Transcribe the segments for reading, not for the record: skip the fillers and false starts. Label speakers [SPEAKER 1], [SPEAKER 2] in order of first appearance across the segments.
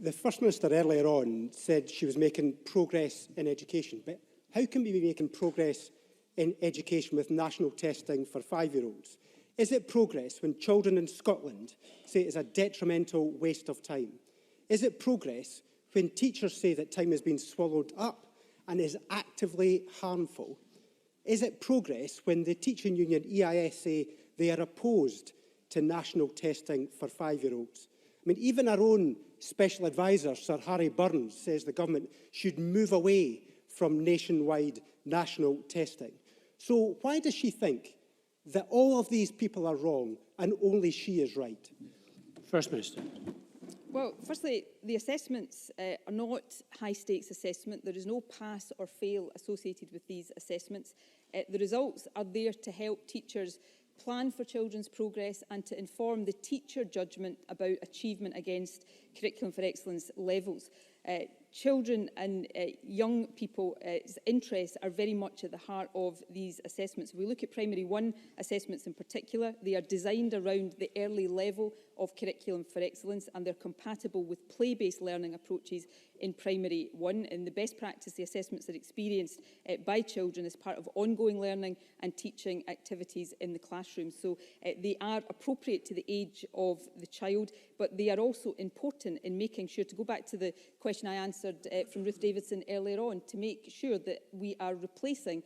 [SPEAKER 1] The First Minister earlier on said she was making progress in education, but how can we be making progress in education with national testing for 5-year-olds? Is it progress when children in Scotland say it's a detrimental waste of time? Is it progress when teachers say that time has been swallowed up and is actively harmful? Is it progress when the teaching union EIS say they are opposed to national testing for 5-year-olds? I mean, even our own special advisor, Sir Harry Burns, says the government should move away from nationwide national testing. So why does she think that all of these people are wrong and only she is right?
[SPEAKER 2] First Minister.
[SPEAKER 3] Well, firstly, the assessments are not high-stakes assessment. There is no pass or fail associated with these assessments. The results are there to help teachers plan for children's progress and to inform the teacher judgment about achievement against Curriculum for Excellence levels. Children and young people's interests are very much at the heart of these assessments. If we look at Primary 1 assessments in particular, they are designed around the early level of Curriculum for Excellence and they're compatible with play-based learning approaches in Primary 1. And the best practice, the assessments are experienced by children as part of ongoing learning and teaching activities in the classroom. So they are appropriate to the age of the child, but they are also important in making sure, to go back to the question I answered from Ruth Davidson earlier on, to make sure that we are replacing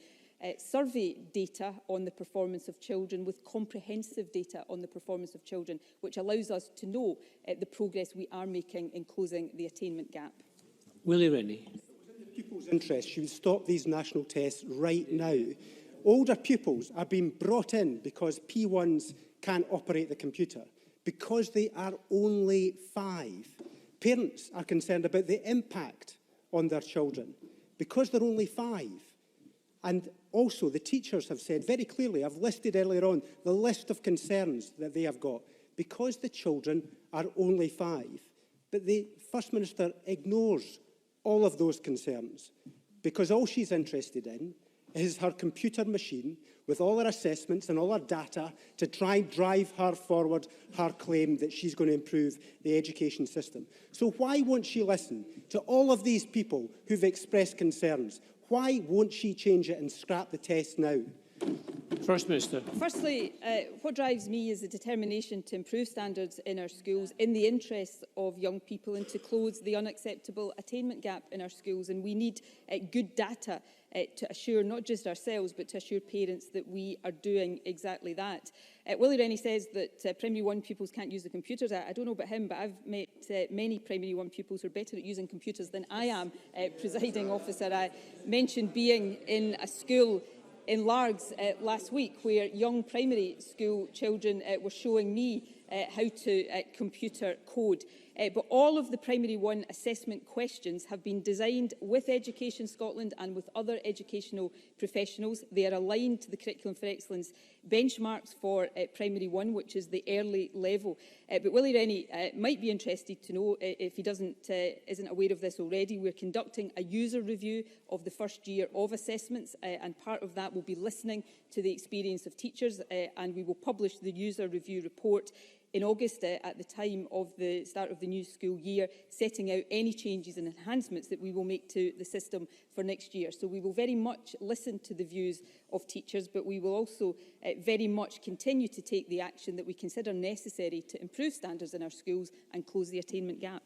[SPEAKER 3] survey data on the performance of children with comprehensive data on the performance of children, which allows us to know the progress we are making in closing the attainment gap.
[SPEAKER 2] Willie Rennie.
[SPEAKER 1] In the pupils' interest, she would stop these national tests right now. Older pupils are being brought in because P1s can't operate the computer, because they are only 5. Parents are concerned about the impact on their children because they're only 5. And also the teachers have said very clearly, I've listed earlier on the list of concerns that they have got because the children are only 5. But the First Minister ignores all of those concerns because all she's interested in is her computer machine with all her assessments and all her data to try and drive her forward her claim that she's going to improve the education system. So why won't she listen to all of these people who've expressed concerns? Why won't she change it and scrap the test now?
[SPEAKER 2] First Minister.
[SPEAKER 3] Firstly, what drives me is the determination to improve standards in our schools in the interests of young people and to close the unacceptable attainment gap in our schools. And we need good data to assure not just ourselves but to assure parents that we are doing exactly that. Willie Rennie says that Primary 1 pupils can't use the computers. I don't know about him, but I've met many Primary 1 pupils who are better at using computers than I am, presiding officer. I mentioned being in a school in Largs last week where young primary school children were showing me how to computer code. But all of the Primary 1 assessment questions have been designed with Education Scotland and with other educational professionals. They are aligned to the Curriculum for Excellence benchmarks for Primary 1, which is the early level. But Willie Rennie might be interested to know, if he isn't aware of this already, we're conducting a user review of the first year of assessments, and part of that will be listening to the experience of teachers, and we will publish the user review report in August at the time of the start of the new school year, setting out any changes and enhancements that we will make to the system for next year. So we will very much listen to the views of teachers, but we will also very much continue to take the action that we consider necessary to improve standards in our schools and close the attainment gap.